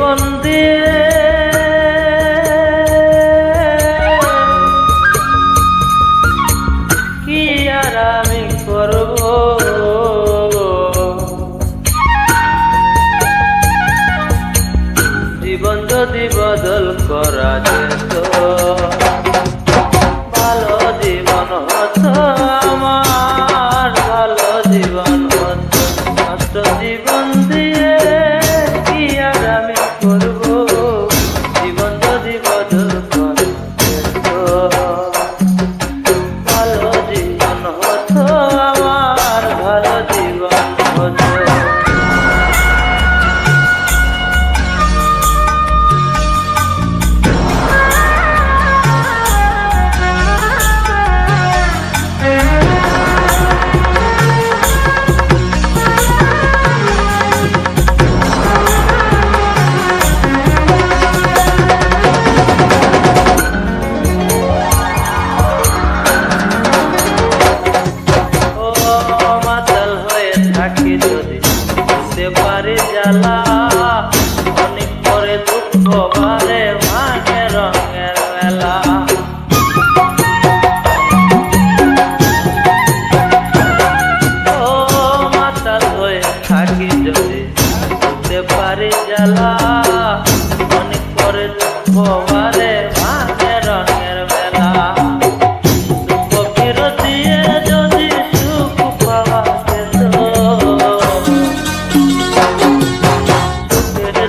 জীবন দিয়ে কি আর আমি করব? জীবন যদি বদল করা যেত, ভালো জীবন হতো আমার, ভালো জীবন হতো। নষ্ট জীবন দিয়ে কি আর আমি করব? জীবন যদি বদল করা যেত, ভালো জীবন হতো আমার, ভালো জীবন হতো। থাকি যদি বুঝতে পারি জ্বালা, অনেক পরে দুঃখ বারে ভাঙে রঙের মেলা। ও মাতাল হয়ে থাকি যদি বুঝতে পারি জ্বালা, অনেক পরে দুঃখ বারে ভাঙে রঙের মেলা। দুঃখ ফেরত দিয়ে যদি সুখ পাওয়া যেত,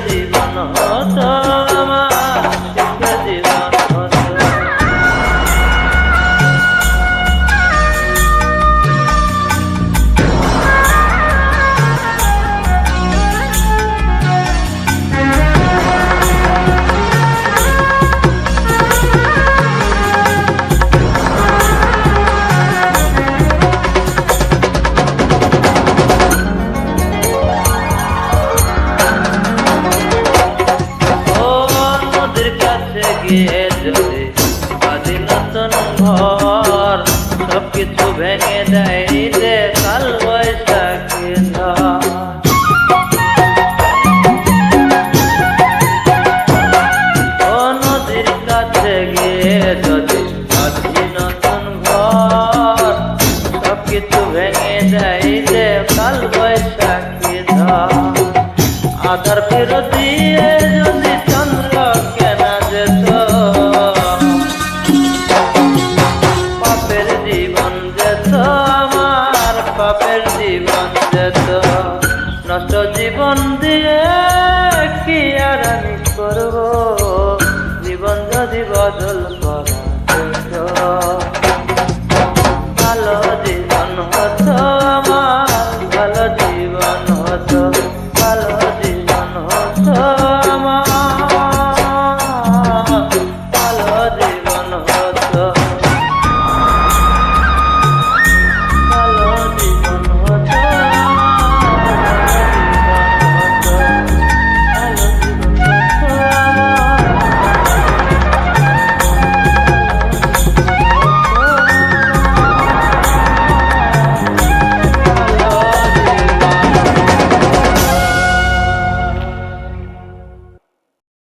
জীবন হতো আমার, সুখের জীবন হতো। গিয়ে যদি বাঁধি নতুন ঘর, সবকিছু ভেঙে দেয় রে কাল বৈশাখী ঝড়। ও নদীর কাছে গিয়ে যদি বাঁধি নতুন ঘর, সবকিছু ভেঙে দেয় রে কাল বৈশাখী ঝড়। আধার ফেরত দিয়ে যদি চন্দ্র কেনা যেত, পাপের জীবন যেত আমার, পাপের জীবন যেত। নষ্ট জীবন দিয়ে কি আর আমি করব? জীবন যদি বদল করা যেত।